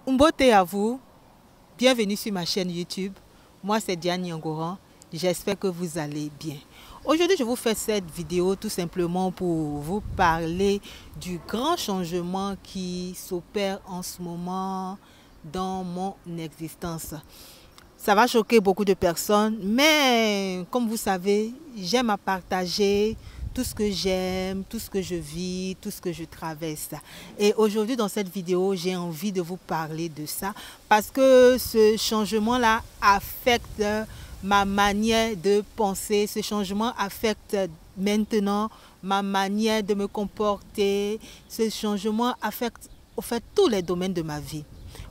Mbote à vous, bienvenue sur ma chaîne YouTube. Moi c'est Diane Nyangoran, j'espère que vous allez bien. Aujourd'hui je vous fais cette vidéo tout simplement pour vous parler du grand changement qui s'opère en ce moment dans mon existence. Ça va choquer beaucoup de personnes, mais comme vous savez, j'aime à partager tout ce que j'aime, tout ce que je vis, tout ce que je traverse. Et aujourd'hui, dans cette vidéo, j'ai envie de vous parler de ça parce que ce changement-là affecte ma manière de penser. Ce changement affecte maintenant ma manière de me comporter. Ce changement affecte au fait tous les domaines de ma vie.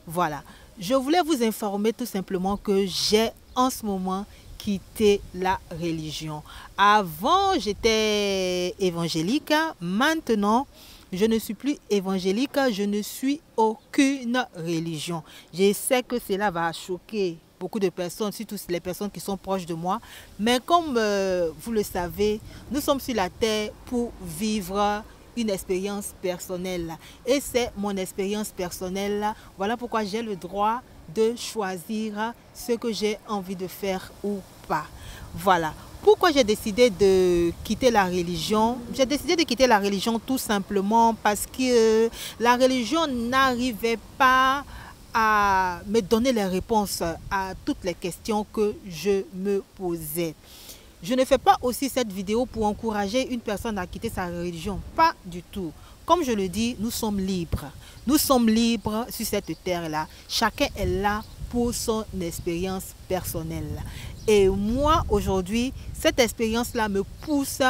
Voilà. Je voulais vous informer tout simplement que j'ai en ce moment quitté la religion. Avant, j'étais évangélique. Maintenant, je ne suis plus évangélique. Je ne suis aucune religion. Je sais que cela va choquer beaucoup de personnes, surtout les personnes qui sont proches de moi. Mais comme vous le savez, nous sommes sur la terre pour vivre une expérience personnelle et c'est mon expérience personnelle. Voilà pourquoi j'ai le droit de choisir ce que j'ai envie de faire ou pas. Voilà pourquoi j'ai décidé de quitter la religion. J'ai décidé de quitter la religion tout simplement parce que la religion n'arrivait pas à me donner les réponses à toutes les questions que je me posais. Je ne fais pas aussi cette vidéo pour encourager une personne à quitter sa religion. Pas du tout. Comme je le dis, nous sommes libres. Nous sommes libres sur cette terre-là. Chacun est là pour son expérience personnelle. Et moi, aujourd'hui, cette expérience-là me pousse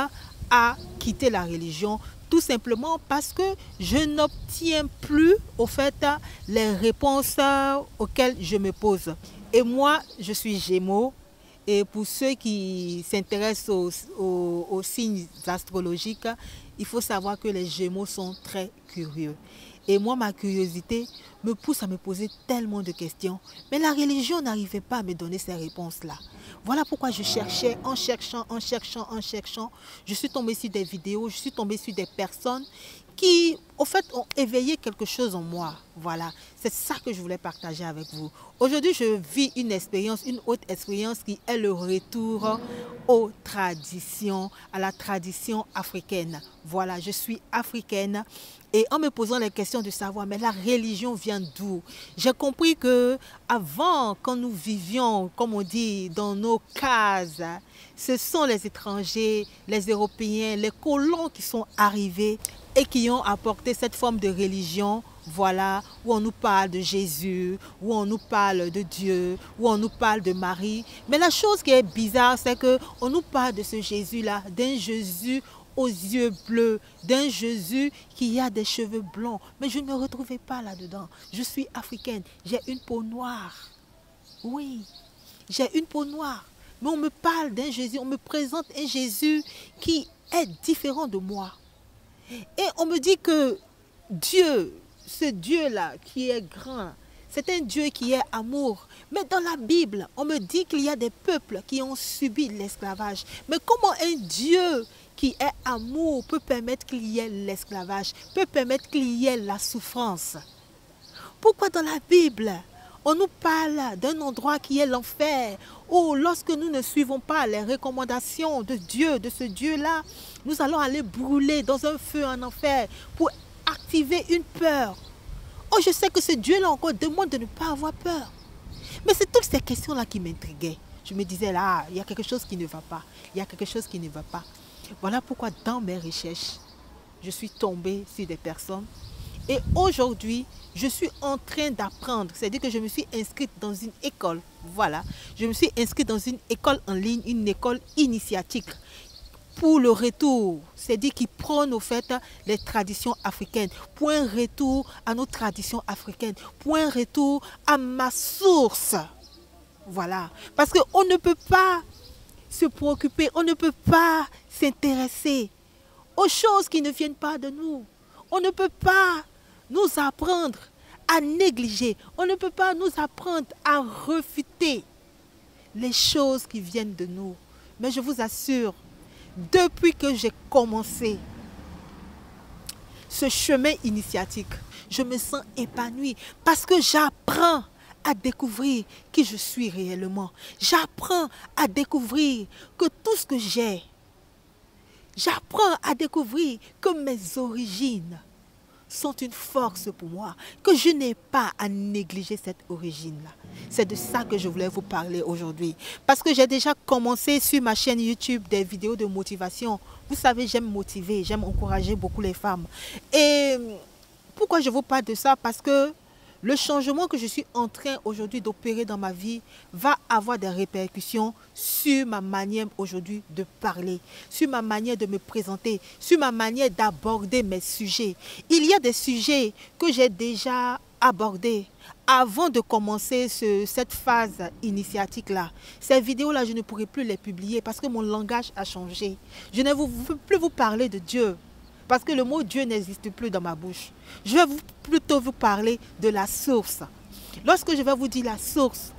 à quitter la religion. Tout simplement parce que je n'obtiens plus, au fait, les réponses auxquelles je me pose. Et moi, je suis Gémeaux. Et pour ceux qui s'intéressent aux signes astrologiques, il faut savoir que les Gémeaux sont très curieux. Et moi, ma curiosité me pousse à me poser tellement de questions. Mais la religion n'arrivait pas à me donner ces réponses-là. Voilà pourquoi je cherchais, en cherchant, je suis tombée sur des vidéos, je suis tombée sur des personnes qui, au fait, ont éveillé quelque chose en moi. Voilà, c'est ça que je voulais partager avec vous. Aujourd'hui, je vis une expérience, une haute expérience qui est le retour aux traditions, à la tradition africaine. Voilà, je suis africaine et en me posant les questions de savoir, mais la religion vient d'où? J'ai compris que avant, quand nous vivions, comme on dit, dans nos cases, ce sont les étrangers, les Européens, les colons qui sont arrivés et qui ont apporté cette forme de religion, voilà, où on nous parle de Jésus, où on nous parle de Dieu, où on nous parle de Marie. Mais la chose qui est bizarre, c'est qu'on nous parle de ce Jésus-là, d'un Jésus aux yeux bleus, d'un Jésus qui a des cheveux blonds. Mais je ne me retrouvais pas là-dedans. Je suis africaine, j'ai une peau noire. Oui, j'ai une peau noire. Mais on me parle d'un Jésus, on me présente un Jésus qui est différent de moi. Et on me dit que Dieu, ce Dieu-là qui est grand, c'est un Dieu qui est amour. Mais dans la Bible, on me dit qu'il y a des peuples qui ont subi l'esclavage. Mais comment un Dieu qui est amour peut permettre qu'il y ait l'esclavage, peut permettre qu'il y ait la souffrance? Pourquoi dans la Bible, on nous parle d'un endroit qui est l'enfer, où lorsque nous ne suivons pas les recommandations de Dieu, de ce Dieu-là, nous allons aller brûler dans un feu en enfer pour activer une peur. Oh, je sais que ce Dieu-là encore demande de ne pas avoir peur. Mais c'est toutes ces questions-là qui m'intriguaient. Je me disais là, il y a quelque chose qui ne va pas. Il y a quelque chose qui ne va pas. Voilà pourquoi dans mes recherches, je suis tombée sur des personnes. Et aujourd'hui, je suis en train d'apprendre. C'est-à-dire que je me suis inscrite dans une école. Voilà. Je me suis inscrite dans une école en ligne, une école initiatique pour le retour. C'est-à-dire qui prône au fait les traditions africaines. Pour un retour à nos traditions africaines. Pour un retour à ma source. Voilà. Parce qu'on ne peut pas se préoccuper, on ne peut pas s'intéresser aux choses qui ne viennent pas de nous. On ne peut pas nous apprendre à négliger. On ne peut pas nous apprendre à refuter les choses qui viennent de nous. Mais je vous assure, depuis que j'ai commencé ce chemin initiatique, je me sens épanouie parce que j'apprends à découvrir qui je suis réellement. J'apprends à découvrir que tout ce que j'ai, j'apprends à découvrir que mes origines sont une force pour moi, que je n'ai pas à négliger cette origine-là. C'est de ça que je voulais vous parler aujourd'hui. Parce que j'ai déjà commencé sur ma chaîne YouTube des vidéos de motivation. Vous savez, j'aime motiver, j'aime encourager beaucoup les femmes. Et pourquoi je vous parle de ça? Parce que le changement que je suis en train aujourd'hui d'opérer dans ma vie va avoir des répercussions sur ma manière aujourd'hui de parler, sur ma manière de me présenter, sur ma manière d'aborder mes sujets. Il y a des sujets que j'ai déjà abordés avant de commencer cette phase initiatique-là. Ces vidéos-là, je ne pourrai plus les publier parce que mon langage a changé. Je ne veux plus vous parler de Dieu. Parce que le mot Dieu n'existe plus dans ma bouche. Je vais plutôt vous parler de la source. Lorsque je vais vous dire la source,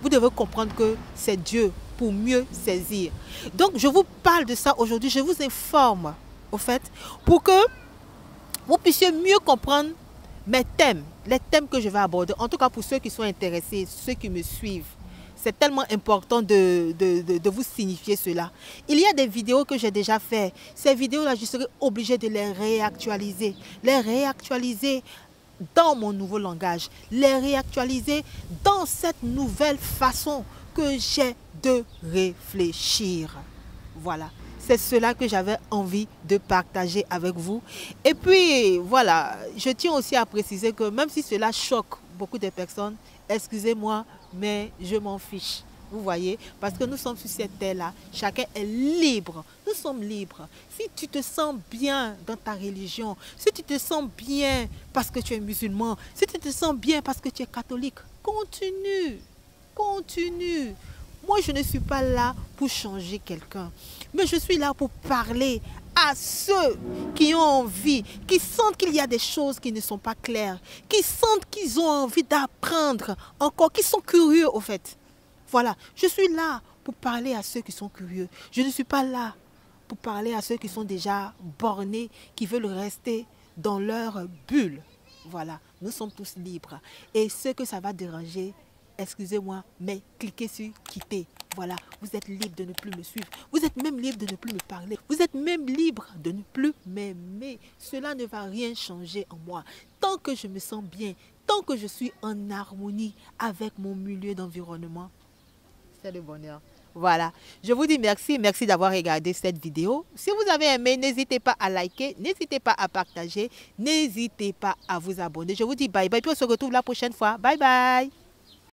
vous devez comprendre que c'est Dieu pour mieux saisir. Donc, je vous parle de ça aujourd'hui. Je vous informe, au fait, pour que vous puissiez mieux comprendre mes thèmes, les thèmes que je vais aborder. En tout cas, pour ceux qui sont intéressés, ceux qui me suivent. C'est tellement important de vous signifier cela. Il y a des vidéos que j'ai déjà faites. Ces vidéos-là, je serai obligée de les réactualiser. Les réactualiser dans mon nouveau langage. Les réactualiser dans cette nouvelle façon que j'ai de réfléchir. Voilà. C'est cela que j'avais envie de partager avec vous. Et puis, voilà, je tiens aussi à préciser que même si cela choque beaucoup de personnes, excusez-moi, mais je m'en fiche. Vous voyez, parce que nous sommes sur cette terre-là, chacun est libre. Nous sommes libres. Si tu te sens bien dans ta religion, si tu te sens bien parce que tu es musulman, si tu te sens bien parce que tu es catholique, continue, continue. Moi, je ne suis pas là pour changer quelqu'un, mais je suis là pour parler à ceux qui ont envie, qui sentent qu'il y a des choses qui ne sont pas claires, qui sentent qu'ils ont envie d'apprendre encore, qui sont curieux au fait. Voilà, je suis là pour parler à ceux qui sont curieux. Je ne suis pas là pour parler à ceux qui sont déjà bornés, qui veulent rester dans leur bulle. Voilà, nous sommes tous libres. Et ceux que ça va déranger, excusez-moi, mais cliquez sur quitter. Voilà, vous êtes libre de ne plus me suivre. Vous êtes même libre de ne plus me parler. Vous êtes même libre de ne plus m'aimer. Cela ne va rien changer en moi. Tant que je me sens bien, tant que je suis en harmonie avec mon milieu d'environnement, c'est le bonheur. Voilà, je vous dis merci, merci d'avoir regardé cette vidéo. Si vous avez aimé, n'hésitez pas à liker, n'hésitez pas à partager, n'hésitez pas à vous abonner. Je vous dis bye bye, puis on se retrouve la prochaine fois. Bye bye.